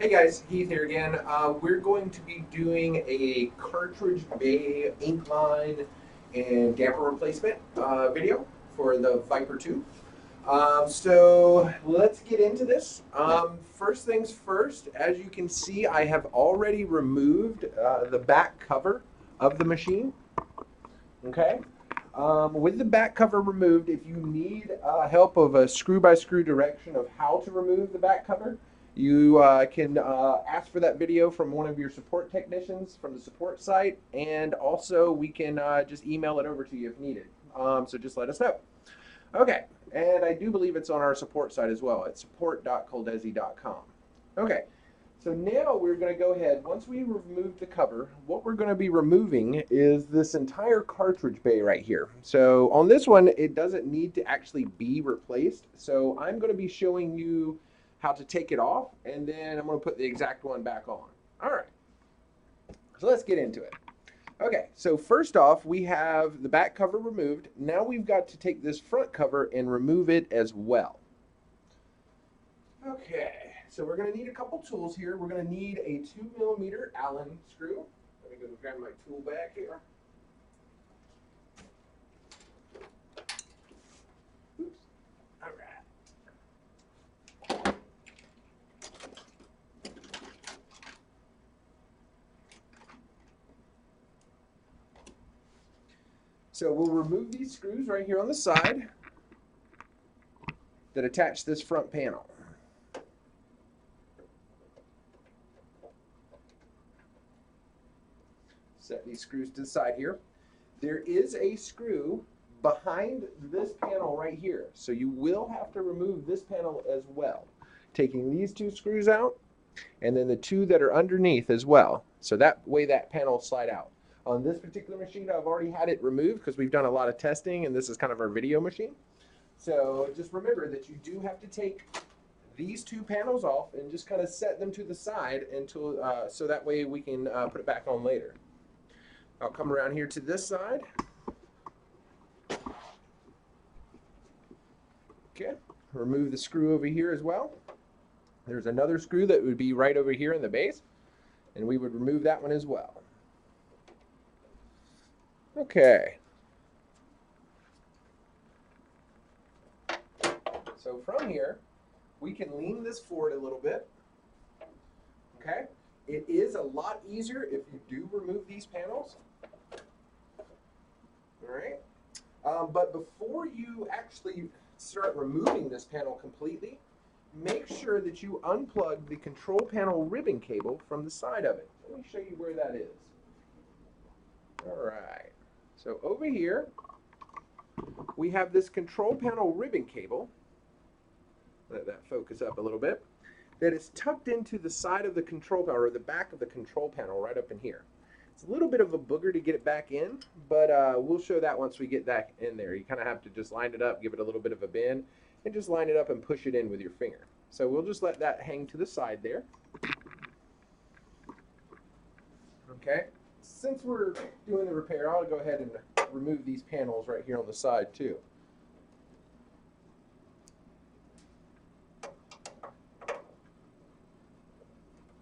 Hey guys, Heath here again. We're going to be doing a cartridge bay ink line and damper replacement video for the Viper 2. So let's get into this. First things first, as you can see, I have already removed the back cover of the machine. Okay. With the back cover removed, if you need help of a screw by screw direction of how to remove the back cover, you can ask for that video from one of your support technicians from the support site, and also we can just email it over to you if needed. So just let us know. Okay, and I do believe it's on our support site as well. It's support.coldesi.com. Okay, so now we're going to go ahead, once we remove the cover, what we're going to be removing is this entire cartridge bay right here. So on this one, it doesn't need to actually be replaced. So I'm going to be showing you how to take it off, and then I'm going to put the exact one back on. All right, so let's get into it. Okay, so first off, we have the back cover removed. Now we've got to take this front cover and remove it as well. Okay, so we're going to need a couple tools here. We're going to need a 2mm Allen screw. Let me go grab my tool bag here. Oops. All right. So we'll remove these screws right here on the side that attach this front panel. Set these screws to the side here. There is a screw behind this panel right here. So you will have to remove this panel as well. Taking these two screws out and then the two that are underneath as well. So that way that panel will slide out. On this particular machine, I've already had it removed because we've done a lot of testing and this is kind of our video machine. So just remember that you do have to take these two panels off and just kind of set them to the side until so that way we can put it back on later. I'll come around here to this side. Okay, remove the screw over here as well. There's another screw that would be right over here in the base, and we would remove that one as well. Okay. So from here, we can lean this forward a little bit. Okay. It is a lot easier if you do remove these panels. All right. But before you actually start removing this panel completely, make sure that you unplug the control panel ribbon cable from the side of it. Let me show you where that is. All right. So over here, we have this control panel ribbon cable. Let that focus up a little bit. That is tucked into the side of the control panel, or the back of the control panel right up in here. It's a little bit of a booger to get it back in, but we'll show that once we get that in there. You kind of have to just line it up, give it a little bit of a bend, and just line it up and push it in with your finger. So we'll just let that hang to the side there. Okay. Since we're doing the repair, I'll go ahead and remove these panels right here on the side too.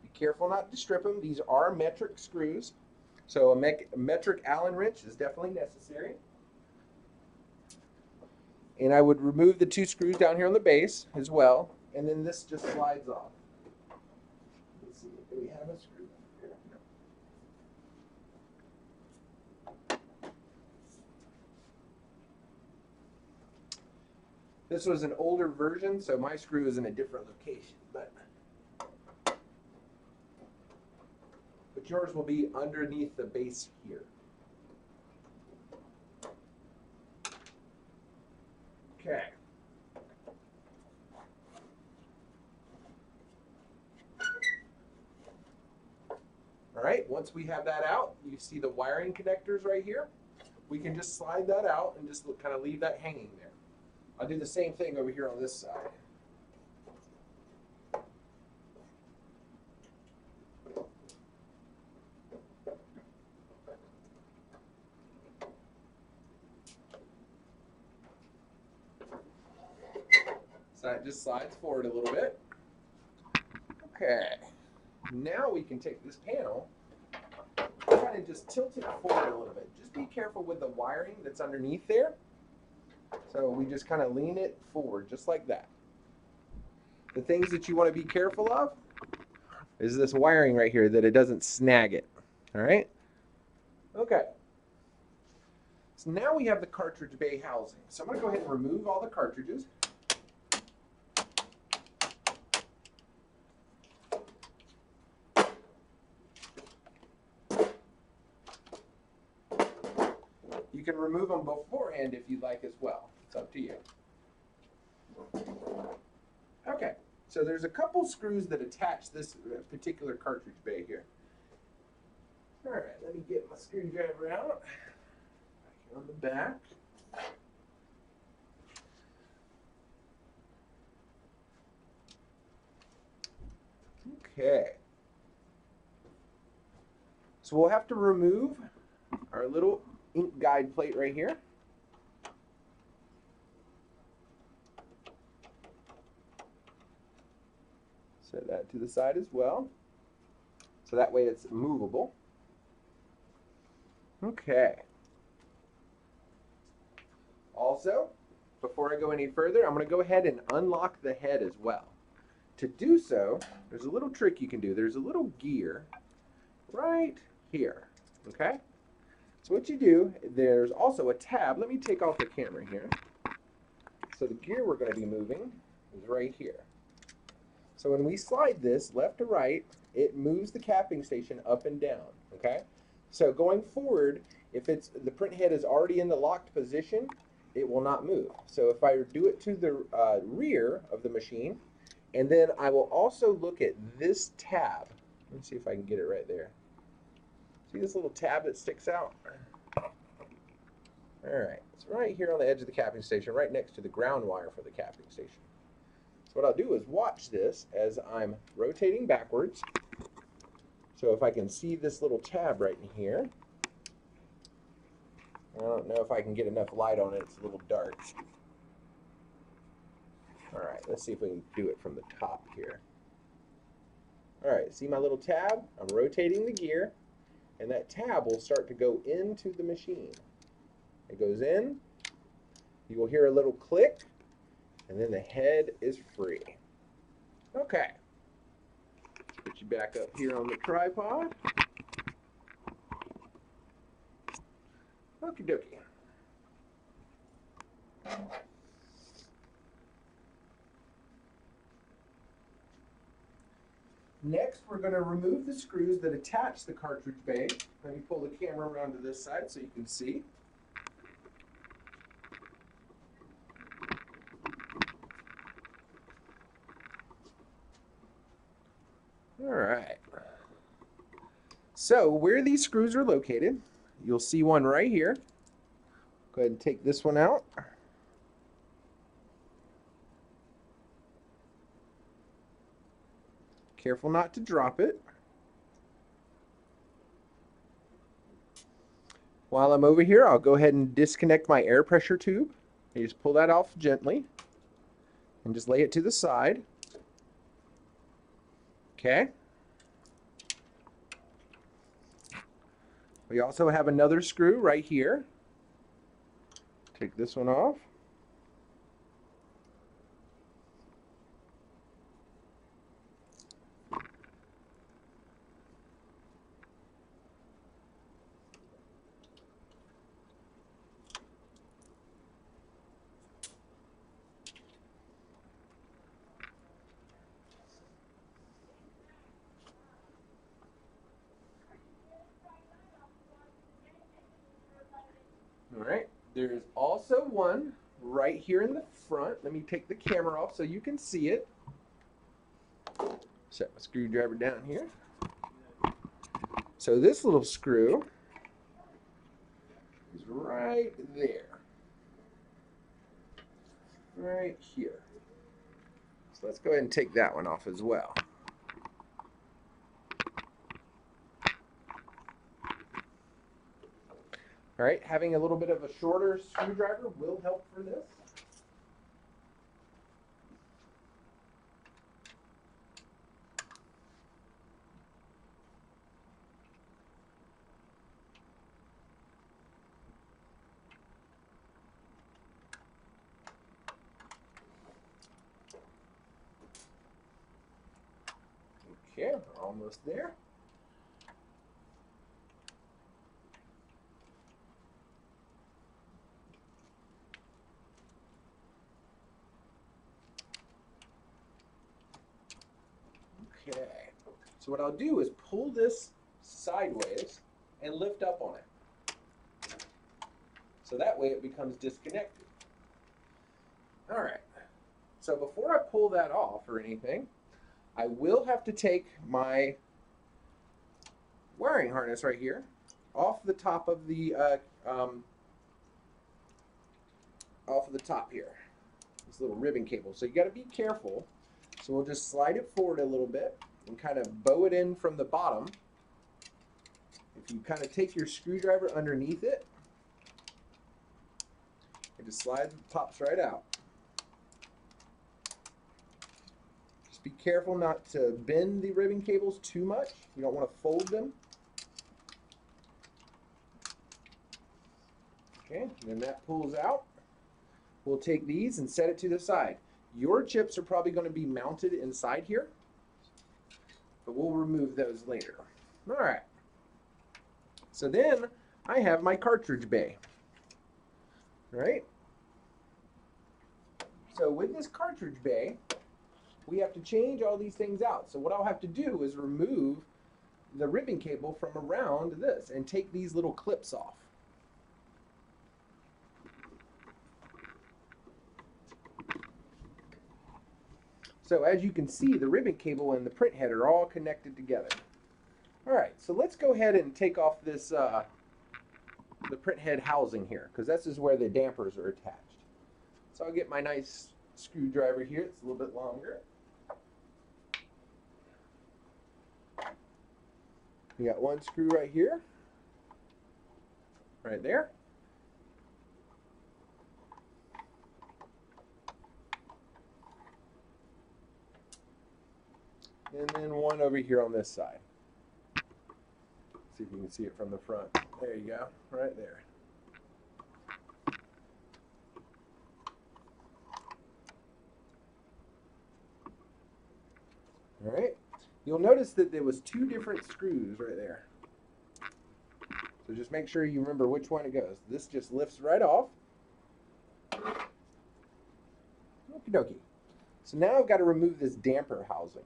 Be careful not to strip them. These are metric screws. So a metric Allen wrench is definitely necessary. And I would remove the two screws down here on the base as well. And then this just slides off. Let's see, do we have a screw here? This was an older version, so my screw is in a different location. But yours will be underneath the base here. Okay. All right, once we have that out, you see the wiring connectors right here. We can just slide that out and just kind of leave that hanging there. I'll do the same thing over here on this side. So it just slides forward a little bit. Okay. Now we can take this panel, kind of just tilt it forward a little bit. Just be careful with the wiring that's underneath there. So we just kind of lean it forward, just like that. The things that you want to be careful of is this wiring right here, that it doesn't snag it. All right? Okay. So now we have the cartridge bay housing. So I'm going to go ahead and remove all the cartridges. You can remove them beforehand if you'd like as well. It's up to you. Okay, so there's a couple screws that attach this particular cartridge bay here. All right, let me get my screwdriver out. Back here on the back. Okay. So we'll have to remove our little ink guide plate right here. Set that to the side as well. So that way it's movable. Okay. Also, before I go any further, I'm going to go ahead and unlock the head as well. To do so, there's a little trick you can do. There's a little gear right here. Okay? So what you do, there's also a tab. Let me take off the camera here. So the gear we're going to be moving is right here. So when we slide this left to right, it moves the capping station up and down. Okay? So going forward, if the print head is already in the locked position, it will not move. So if I do it to the rear of the machine, and then I will also look at this tab. Let me see if I can get it right there. See this little tab that sticks out? All right, it's right here on the edge of the capping station, right next to the ground wire for the capping station. So what I'll do is watch this as I'm rotating backwards. So if I can see this little tab right in here. I don't know if I can get enough light on it, it's a little dark. All right, let's see if we can do it from the top here. All right, see my little tab? I'm rotating the gear, and that tab will start to go into the machine. It goes in, you will hear a little click, and then the head is free. Okay, put you back up here on the tripod. Okie dokie. Next, we're going to remove the screws that attach the cartridge bay. Let me pull the camera around to this side so you can see. All right. So where these screws are located, you'll see one right here. Go ahead and take this one out. Careful not to drop it. While I'm over here, I'll go ahead and disconnect my air pressure tube. You just pull that off gently and just lay it to the side. Okay. We also have another screw right here. Take this one off. All right, there's also one right here in the front. Let me take the camera off so you can see it. Set my screwdriver down here. So this little screw is right there. Right here. So let's go ahead and take that one off as well. All right, having a little bit of a shorter screwdriver will help for this. Okay, we're almost there. Okay, so what I'll do is pull this sideways and lift up on it. So that way it becomes disconnected. All right, so before I pull that off or anything, I will have to take my wiring harness right here off the top of the top here. This little ribbon cable. So you got to be careful. So we'll just slide it forward a little bit and kind of bow it in from the bottom. If you kind of take your screwdriver underneath it, and just slide the tops right out. Just be careful not to bend the ribbon cables too much. You don't want to fold them. Okay, and then that pulls out. We'll take these and set it to the side. Your chips are probably going to be mounted inside here, but we'll remove those later. All right. So then I have my cartridge bay. All right. So with this cartridge bay, we have to change all these things out. So what I'll have to do is remove the ribbon cable from around this and take these little clips off. So as you can see, the ribbon cable and the print head are all connected together. All right, so let's go ahead and take off this the print head housing here, because this is where the dampers are attached. So I'll get my nice screwdriver here. It's a little bit longer. You got one screw right here, right there. And then one over here on this side. See if you can see it from the front. There you go, right there. All right. You'll notice that there was two different screws right there. So just make sure you remember which one it goes. This just lifts right off. Okie dokie. So now I've got to remove this damper housing.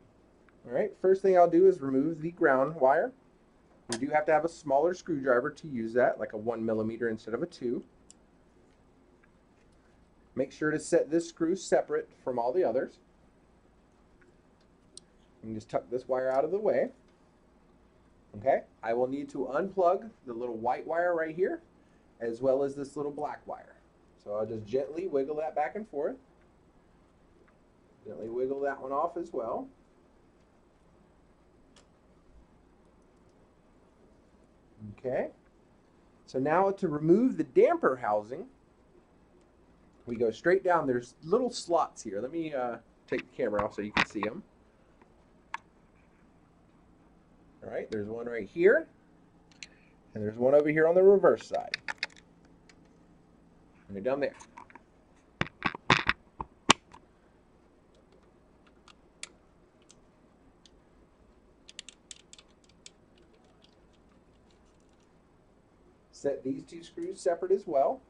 All right, first thing I'll do is remove the ground wire. You do have to have a smaller screwdriver to use that, like a 1 millimeter instead of a 2. Make sure to set this screw separate from all the others. And just tuck this wire out of the way. Okay, I will need to unplug the little white wire right here, as well as this little black wire. So I'll just gently wiggle that back and forth. Gently wiggle that one off as well. Okay, so now to remove the damper housing, we go straight down. There's little slots here. Let me take the camera off so you can see them. All right, there's one right here, and there's one over here on the reverse side. Right down there. Set these two screws separate as well.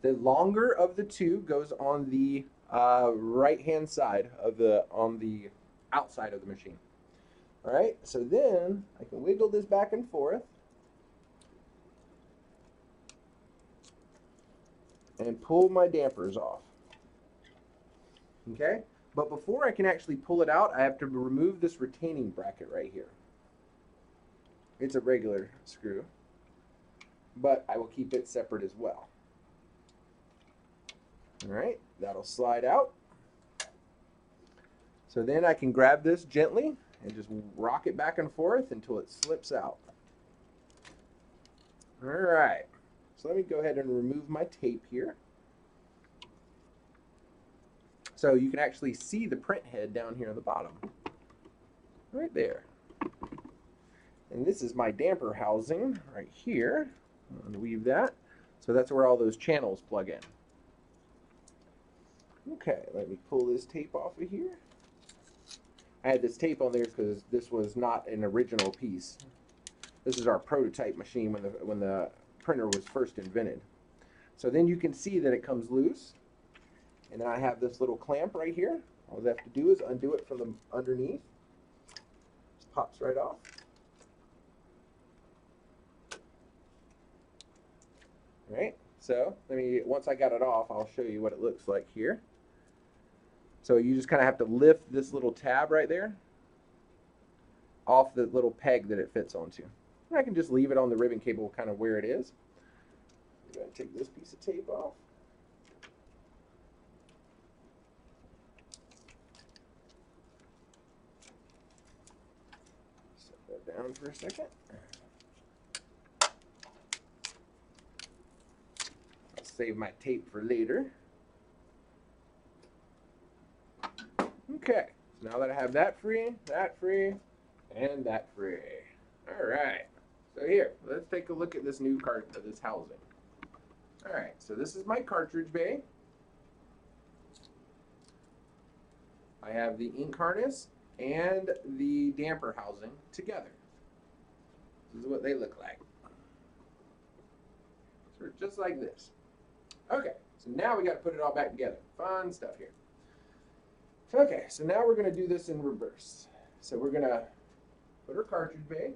The longer of the two goes on the right-hand side of on the outside of the machine. All right, so then I can wiggle this back and forth and pull my dampers off. Okay, but before I can actually pull it out, I have to remove this retaining bracket right here. It's a regular screw, but I will keep it separate as well. All right, that'll slide out. So then I can grab this gently and just rock it back and forth until it slips out. All right, so let me go ahead and remove my tape here. So you can actually see the print head down here on the bottom. Right there. And this is my damper housing right here. Unweave that. So that's where all those channels plug in. Okay, let me pull this tape off of here. I had this tape on there because this was not an original piece. This is our prototype machine when the printer was first invented. So then you can see that it comes loose. And then I have this little clamp right here. All I have to do is undo it from the underneath. Just pops right off. All right, so once I got it off, I'll show you what it looks like here. So you just kind of have to lift this little tab right there off the little peg that it fits onto. And I can just leave it on the ribbon cable kind of where it is. I'm going to take this piece of tape off. Set that down for a second. I'll save my tape for later. Okay, so now that I have that free, and that free. All right, so here, let's take a look at this new this housing. All right, so this is my cartridge bay. I have the ink harness and the damper housing together. This is what they look like. So just like this. Okay, so now we got to put it all back together. Fun stuff here. Okay, so now we're going to do this in reverse. So we're going to put our cartridge bay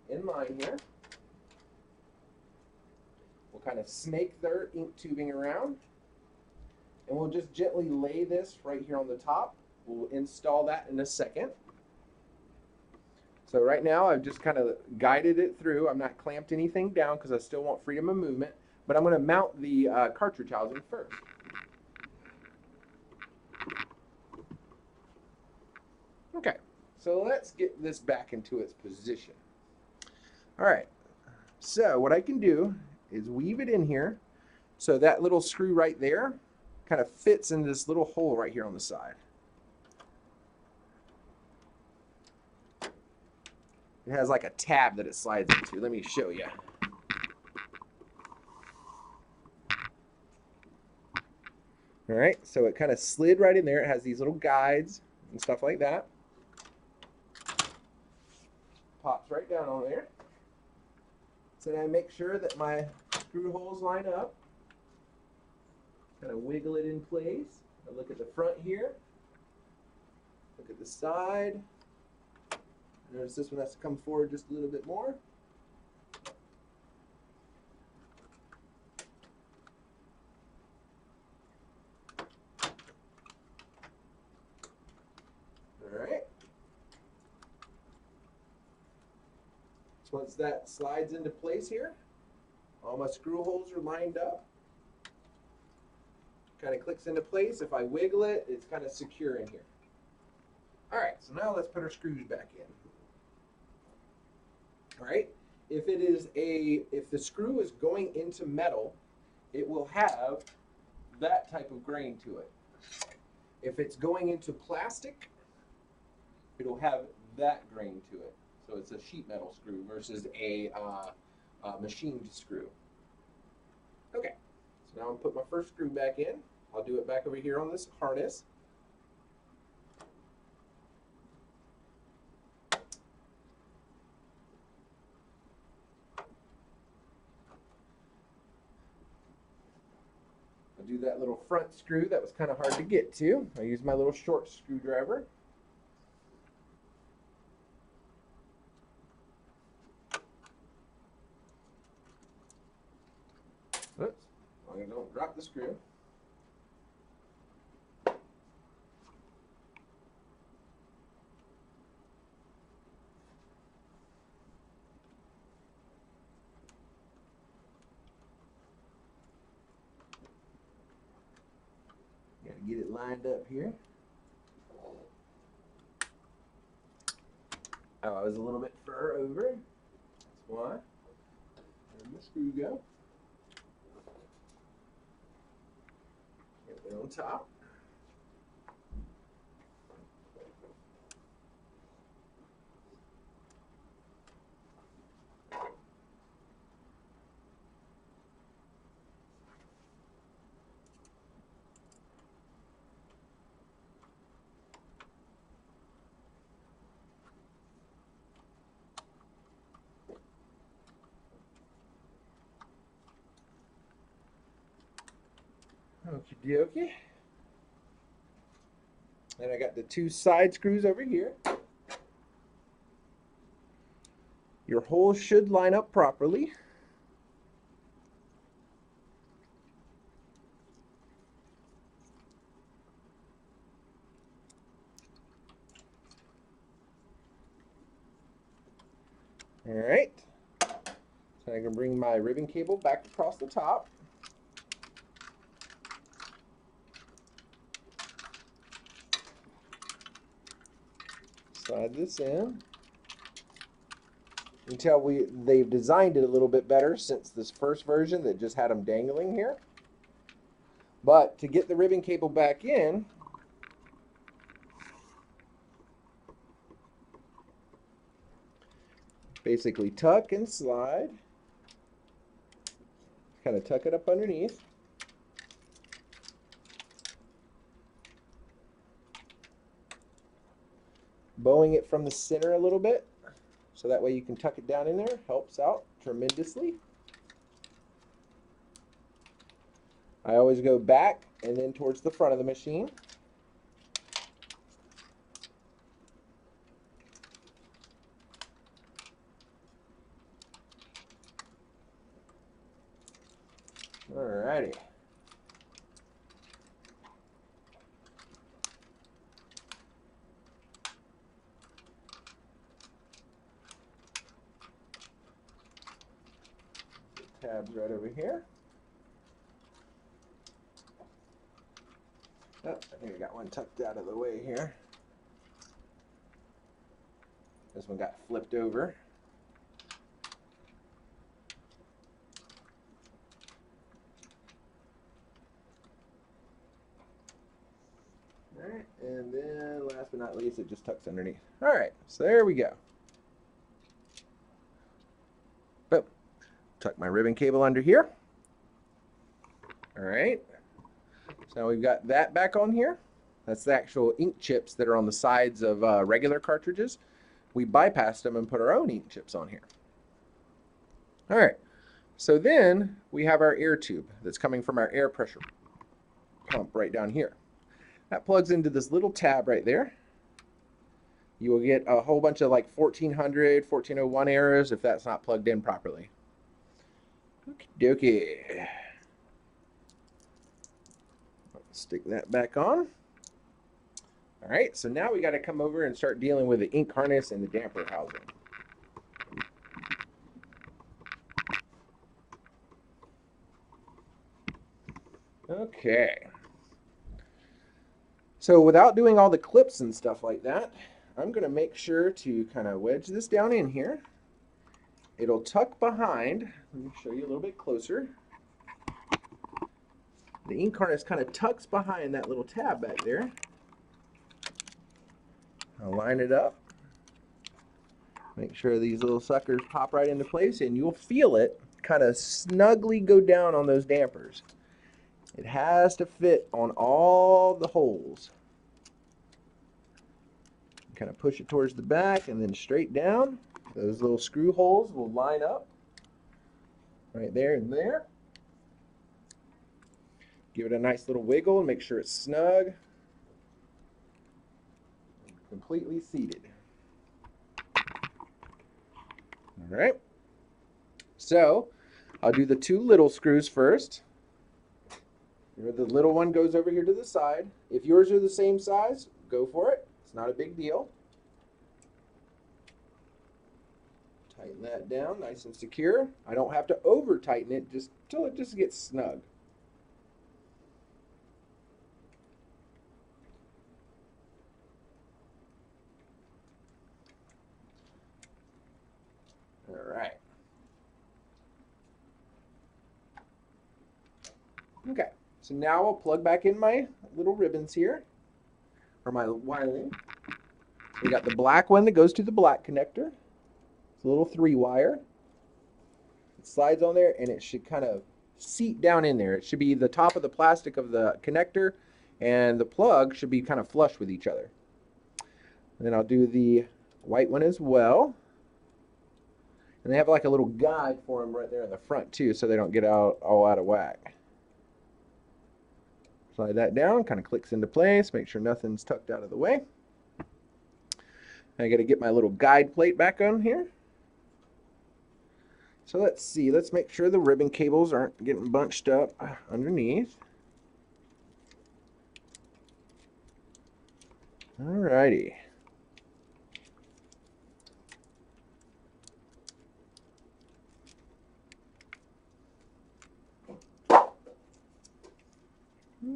in line here. We'll kind of snake their ink tubing around. And we'll just gently lay this right here on the top. We'll install that in a second. So right now I've just kind of guided it through. I'm not clamped anything down because I still want freedom of movement. But I'm going to mount the cartridge housing first. Okay, so let's get this back into its position. All right, so what I can do is weave it in here so that little screw right there kind of fits in this little hole right here on the side. It has like a tab that it slides into. Let me show you. All right, so it kind of slid right in there. It has these little guides and stuff like that. Pops right down on there. So then I make sure that my screw holes line up. Kind of wiggle it in place. I look at the front here. Look at the side. Notice this one has to come forward just a little bit more. All right. So once that slides into place here, all my screw holes are lined up. Kind of clicks into place. If I wiggle it, it's kind of secure in here. All right, so now let's put our screws back in. All right, if the screw is going into metal, it will have that type of grain to it. If it's going into plastic, it'll have that grain to it. So it's a sheet metal screw versus a machined screw. Okay, so now I'm gonna put my first screw back in. I'll do it back over here on this harness. I'll do that little front screw that was kind of hard to get to. I use my little short screwdriver. Oops, I don't drop the screw. Got to get it lined up here. Oh, I was a little bit fur over. That's why. Where'd the screw go? Get it on top. Okie dokie. And I got the 2 side screws over here. Your holes should line up properly. All right. So I can bring my ribbon cable back across the top. Slide this in. You can tell they've designed it a little bit better since this first version that just had them dangling here. But to get the ribbon cable back in, basically tuck and slide. Kind of tuck it up underneath. Bowing it from the center a little bit, so that way you can tuck it down in there. Helps out tremendously. I always go back and then towards the front of the machine. Alrighty. Tabs right over here. Oh, I think I got one tucked out of the way here. This one got flipped over. Alright, and then last but not least, it just tucks underneath. Alright, so there we go. Boom. Tuck my ribbon cable under here. Alright. So we've got that back on here. That's the actual ink chips that are on the sides of regular cartridges. We bypassed them and put our own ink chips on here. Alright. So then we have our air tube that's coming from our air pressure pump right down here. That plugs into this little tab right there. You will get a whole bunch of like 1400, 1401 errors if that's not plugged in properly. Okie dokie. Stick that back on. All right, so now we got to come over and start dealing with the ink harness and the damper housing. Okay. So without doing all the clips and stuff like that, I'm going to make sure to kind of wedge this down in here. It'll tuck behind. Let me show you a little bit closer. The ink harness kind of tucks behind that little tab back there. I'll line it up. Make sure these little suckers pop right into place, and you'll feel it kind of snugly go down on those dampers. It has to fit on all the holes. Kind of push it towards the back and then straight down. Those little screw holes will line up right there and there. Give it a nice little wiggle and make sure it's snug. Completely seated. All right. So I'll do the 2 little screws first. The little one goes over here to the side. If yours are the same size, go for it. It's not a big deal. Tighten that down nice and secure. I don't have to over tighten it just till it just gets snug. All right. Okay, so now I'll plug back in my little ribbons here, or my wiring. We got the black one that goes to the black connector. It's a little 3-wire. It slides on there and it should kind of seat down in there. It should be the top of the plastic of the connector, and the plug should be kind of flush with each other. And then I'll do the white one as well. And they have like a little guide for them right there in the front too, so they don't get all out of whack. Slide that down, kind of clicks into place. Make sure nothing's tucked out of the way. I got to get my little guide plate back on here. So let's see. Let's make sure the ribbon cables aren't getting bunched up underneath. Alrighty.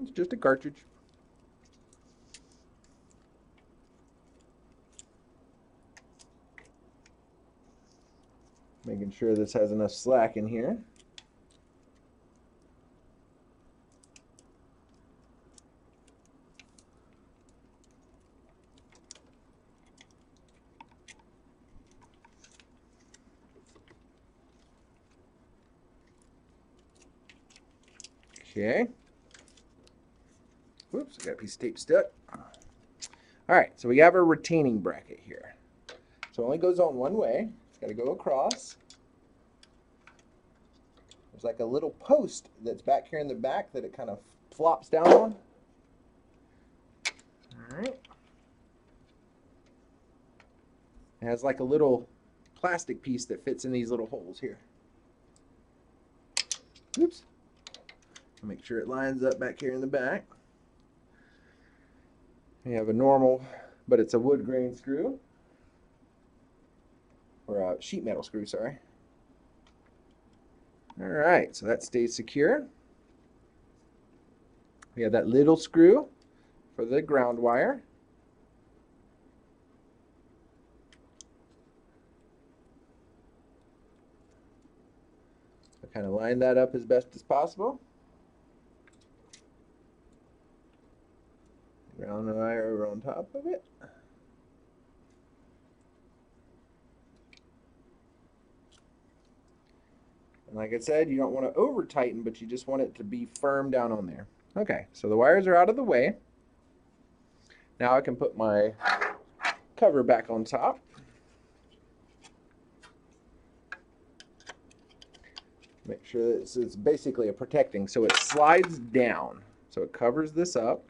It's just a cartridge. Making sure this has enough slack in here. Okay. Whoops, I got a piece of tape stuck. All right, so we have a retaining bracket here. So it only goes on one way. It's got to go across. There's like a little post that's back here in the back that it kind of flops down on. All right. It has like a little plastic piece that fits in these little holes here. Oops. Make sure it lines up back here in the back. We have a normal, but it's a wood grain screw. Or a sheet metal screw, sorry. All right, so that stays secure. We have that little screw for the ground wire. So kind of line that up as best as possible. Ground wire over on top of it. And like I said, you don't want to over tighten, but you just want it to be firm down on there. Okay, so the wires are out of the way. Now I can put my cover back on top. Make sure that it's basically a protecting, so it slides down. So it covers this up.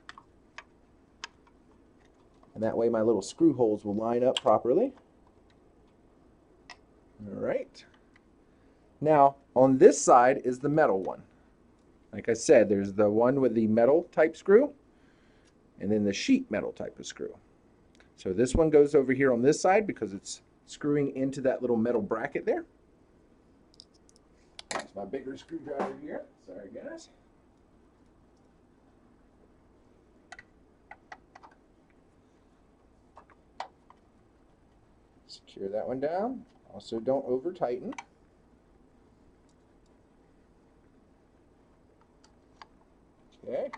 And that way my little screw holes will line up properly. All right. Now, on this side is the metal one. Like I said, there's the one with the metal type screw, and then the sheet metal type of screw. So this one goes over here on this side because it's screwing into that little metal bracket there. That's my bigger screwdriver here. Sorry, guys. Secure that one down. Also, don't over tighten. Okay.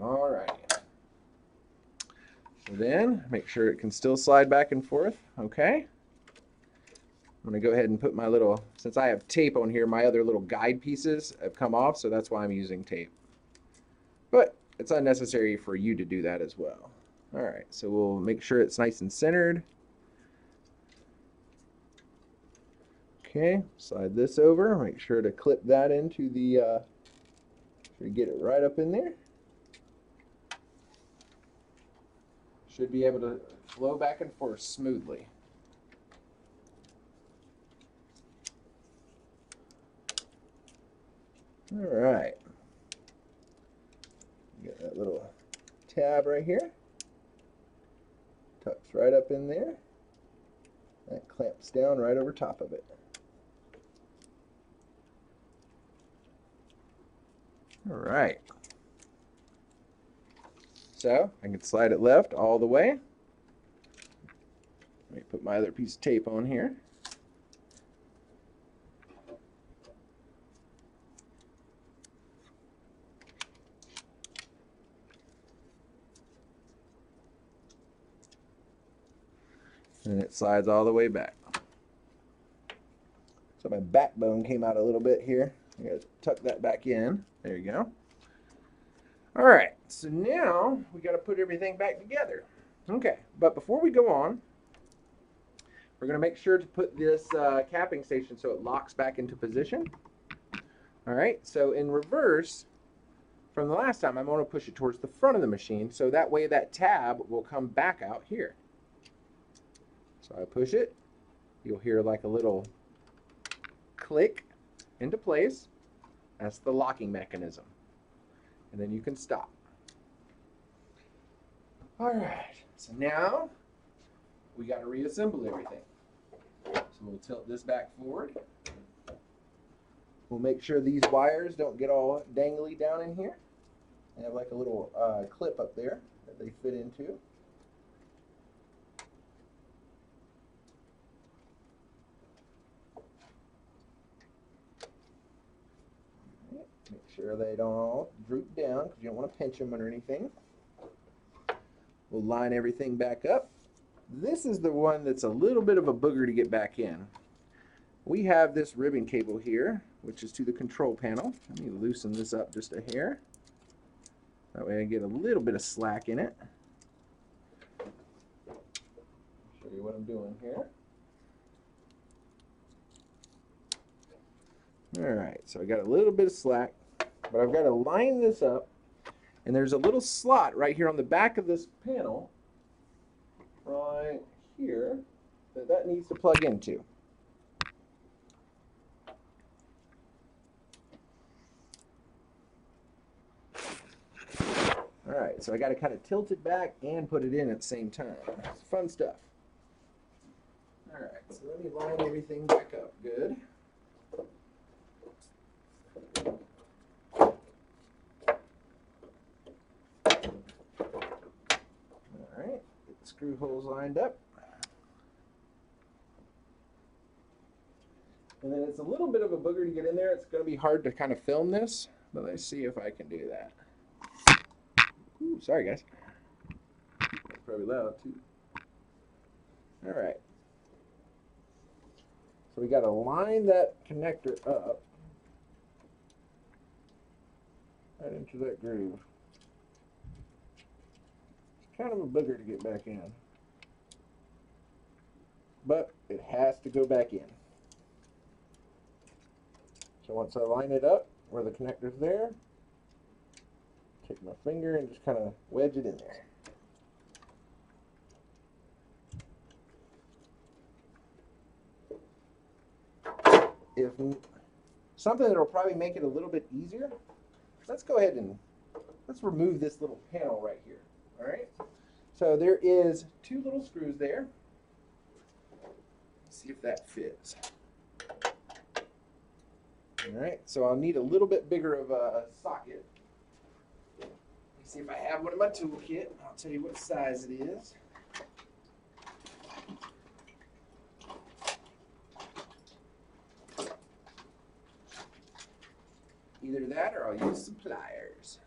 All right. So then, make sure it can still slide back and forth. Okay. I'm going to go ahead and put my little, since I have tape on here, my other little guide pieces have come off, so that's why I'm using tape. But it's unnecessary for you to do that as well. All right, so we'll make sure it's nice and centered. Okay, slide this over. Make sure to clip that into the, get it right up in there. Should be able to flow back and forth smoothly. All right. Get that little tab right here. Tucks right up in there. That clamps down right over top of it. All right. So I can slide it left all the way. Let me put my other piece of tape on here. And it slides all the way back. So my backbone came out a little bit here. I gotta tuck that back in. There you go. All right, so now we gotta put everything back together. Okay, but before we go on, we're gonna make sure to put this capping station so it locks back into position. All right, so in reverse, from the last time, I'm going to push it towards the front of the machine, so that way that tab will come back out here. So I push it, you'll hear like a little click into place. That's the locking mechanism. And then you can stop. All right, so now we got to reassemble everything. So we'll tilt this back forward. We'll make sure these wires don't get all dangly down in here. They have like a little clip up there that they fit into. Make sure they don't all droop down because you don't want to pinch them or anything. We'll line everything back up. This is the one that's a little bit of a booger to get back in. We have this ribbon cable here, which is to the control panel. Let me loosen this up just a hair. That way I get a little bit of slack in it. Show you what I'm doing here. Alright, so I got a little bit of slack, but I've got to line this up, and there's a little slot right here on the back of this panel, right here, that needs to plug into. Alright, so I got to kind of tilt it back and put it in at the same time. It's fun stuff. Alright, so let me line everything back up good. Alright, get the screw holes lined up. And then it's a little bit of a booger to get in there. It's going to be hard to kind of film this, but let's see if I can do that. Ooh, sorry guys. That's probably loud too. Alright. So we got to line that connector up right into that groove. It's kind of a booger to get back in, but it has to go back in. So once I line it up where the connector's there, take my finger and just kind of wedge it in there. If something that will probably make it a little bit easier, let's go ahead and let's remove this little panel right here. All right. So there is 2 little screws there. Let's see if that fits. All right. So I'll need a little bit bigger of a socket. Let me see if I have one in my toolkit. I'll tell you what size it is. Either that or I'll use some pliers.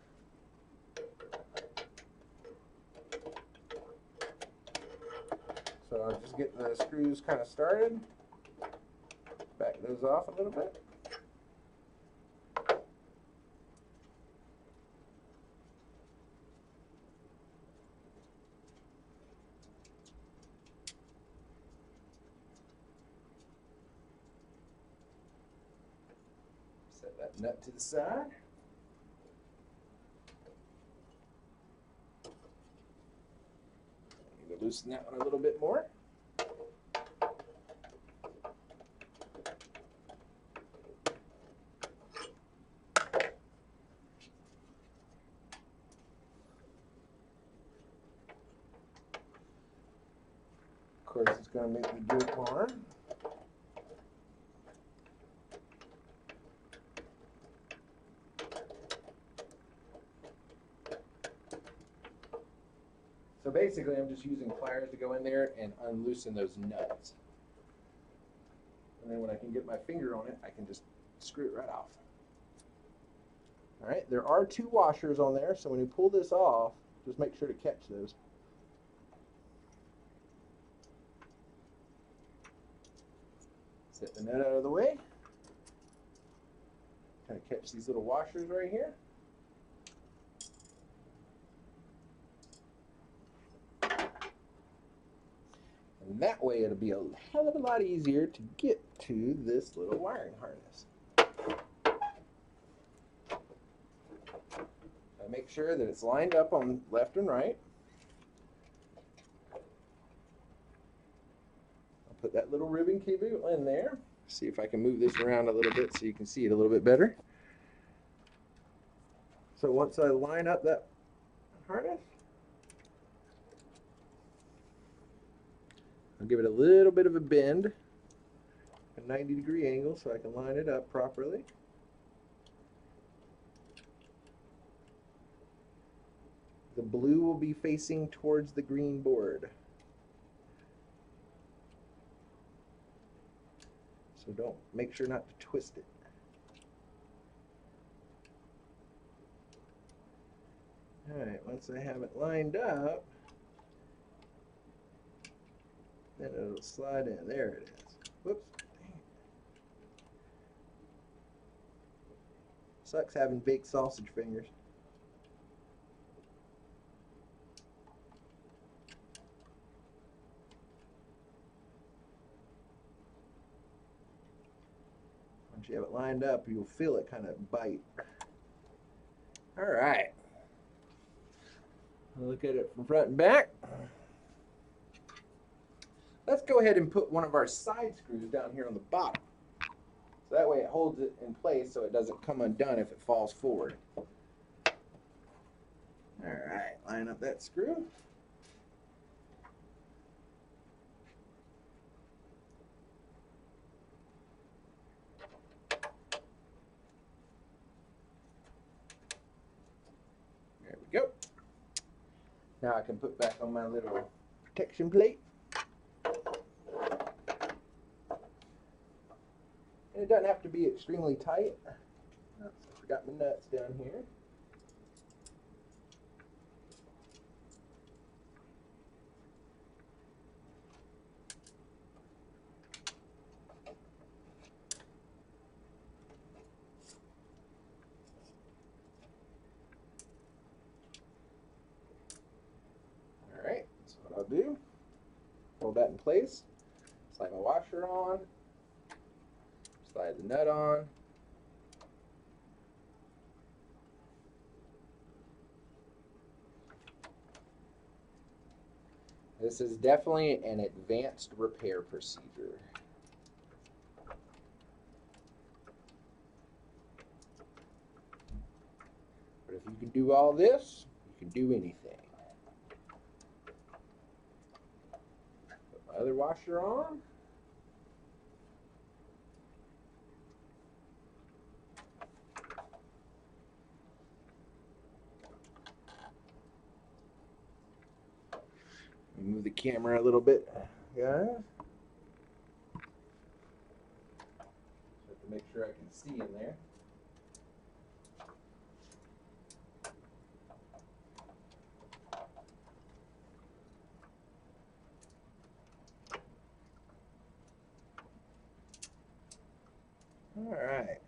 So I'll just get the screws kind of started. Back those off a little bit. Set that nut to the side. Need to loosen that one a little bit more. Of course, it's going to make me droop more. So basically, I'm just using pliers to go in there and unloosen those nuts. And then when I can get my finger on it, I can just screw it right off. All right, there are 2 washers on there, so when you pull this off, just make sure to catch those. Set the nut out of the way. Kind of catch these little washers right here. And that way it'll be a hell of a lot easier to get to this little wiring harness. I make sure that it's lined up on left and right. I'll put that little ribbon cable in there. See if I can move this around a little bit so you can see it a little bit better. So once I line up that harness, I'll give it a little bit of a bend, a 90-degree angle so I can line it up properly. The blue will be facing towards the green board. So don't, make sure not to twist it. Alright, once I have it lined up, then it'll slide in. There it is. Whoops. Sucks having baked sausage fingers. Once you have it lined up, you'll feel it kind of bite. Alright. Look at it from front and back. Let's go ahead and put one of our side screws down here on the bottom. So that way it holds it in place so it doesn't come undone if it falls forward. Alright, line up that screw. There we go. Now I can put back on my little protection plate. And it doesn't have to be extremely tight. Oops, I forgot my nuts down here. Alright, that's what I'll do. Hold that in place. Slide my washer on. Slide the nut on. This is definitely an advanced repair procedure. But if you can do all this, you can do anything. Put my other washer on. Move the camera a little bit, guys. Have to make sure I can see in there. All right.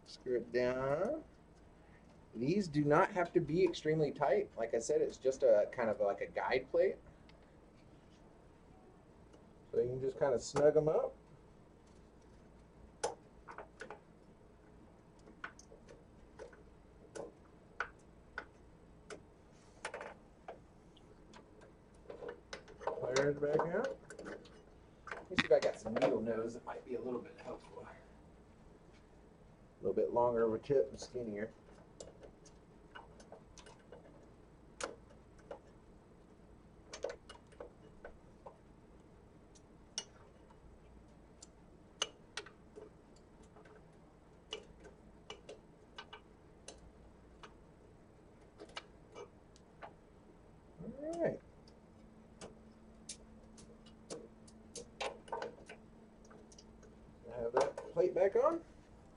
Screw it down. These do not have to be extremely tight. Like I said, it's just a kind of like a guide plate. So you can just kind of snug them up. Pliers back out. Let me see if I got some needle nose that might be a little bit helpful. A little bit longer of a tip and skinnier. Alright. Have that plate back on.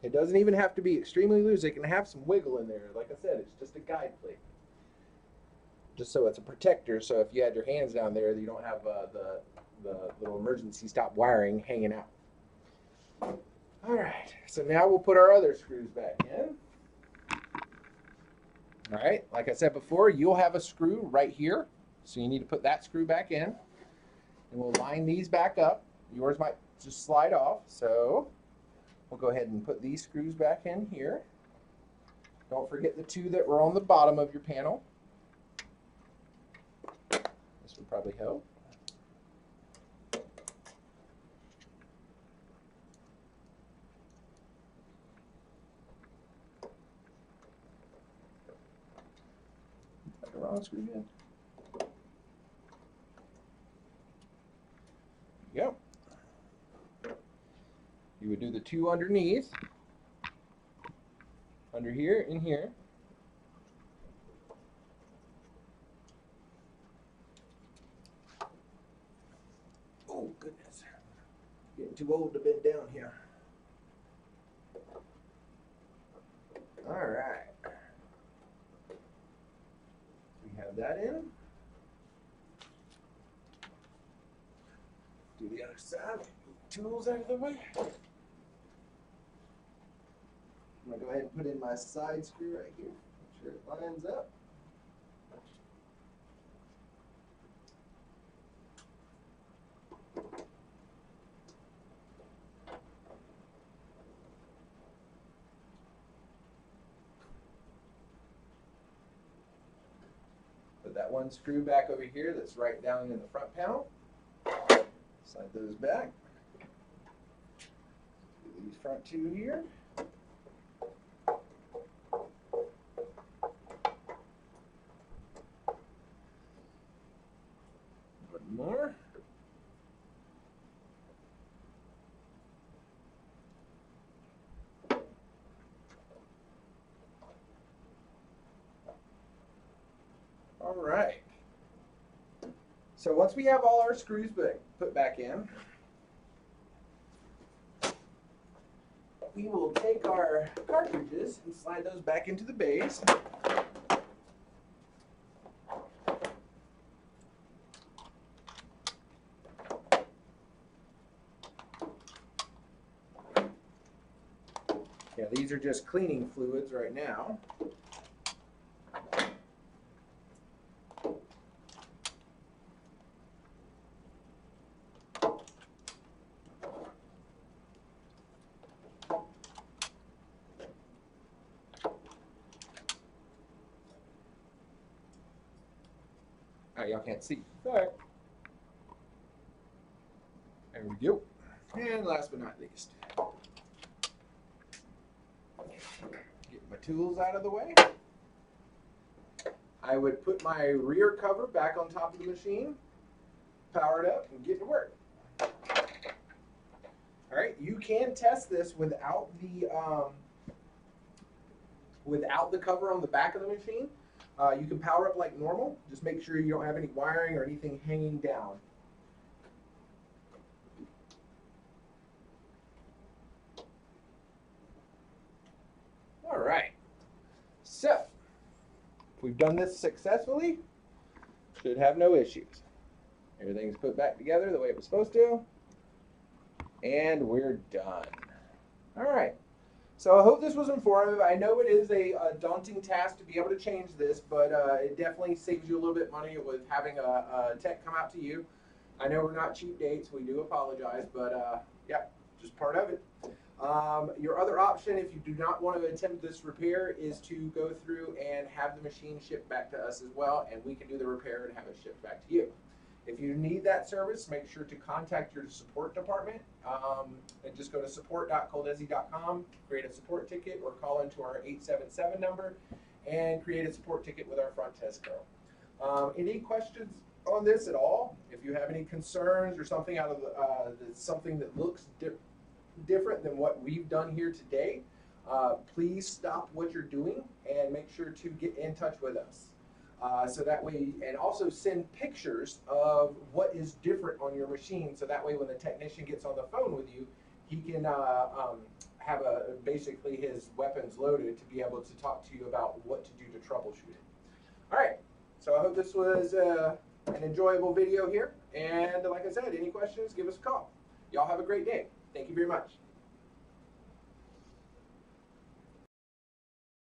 It doesn't even have to be extremely loose. It can have some wiggle in there. Like I said, it's just a guide plate. Just so it's a protector, so if you had your hands down there, you don't have the little emergency stop wiring hanging out. Alright, so now we'll put our other screws back in. Alright, like I said before, you'll have a screw right here. So you need to put that screw back in. And we'll line these back up. Yours might just slide off, so we'll go ahead and put these screws back in here. Don't forget the two that were on the bottom of your panel. This would probably help. The wrong screw in. Yep. You would do the two underneath, under here and here. Oh goodness, getting too old to bend down here. All right, we have that in. Do the other side. Tools out of the way. I'm going to go ahead and put in my side screw right here. Make sure it lines up. Put that one screw back over here that's right down in the front panel. Slide those back. Do these front two here. One more. All right. So once we have all our screws put back in, we will take our cartridges and slide those back into the bays. Yeah, these are just cleaning fluids right now. Y'all can't see. Sorry. There we go. And last but not least, get my tools out of the way. I would put my rear cover back on top of the machine, power it up, and get to work. All right, you can test this without the cover on the back of the machine. You can power up like normal. Just make sure you don't have any wiring or anything hanging down. All right. So, if we've done this successfully, should have no issues. Everything's put back together the way it was supposed to. And we're done. All right. So I hope this was informative. I know it is a daunting task to be able to change this, but it definitely saves you a little bit of money with having a tech come out to you. I know we're not cheap dates. We do apologize, but yeah, just part of it. Your other option, if you do not want to attempt this repair, is to go through and have the machine shipped back to us as well, and we can do the repair and have it shipped back to you. If you need that service, make sure to contact your support department and just go to support.coldesi.com, create a support ticket, or call into our 877 number and create a support ticket with our front test girl. Any questions on this at all? If you have any concerns or something out of something that looks different than what we've done here today, please stop what you're doing and make sure to get in touch with us. So that way, and also send pictures of what is different on your machine. So that way, when the technician gets on the phone with you, he can have basically his weapons loaded to be able to talk to you about what to do to troubleshoot it. All right. So I hope this was an enjoyable video here. And like I said, any questions, give us a call. Y'all have a great day. Thank you very much.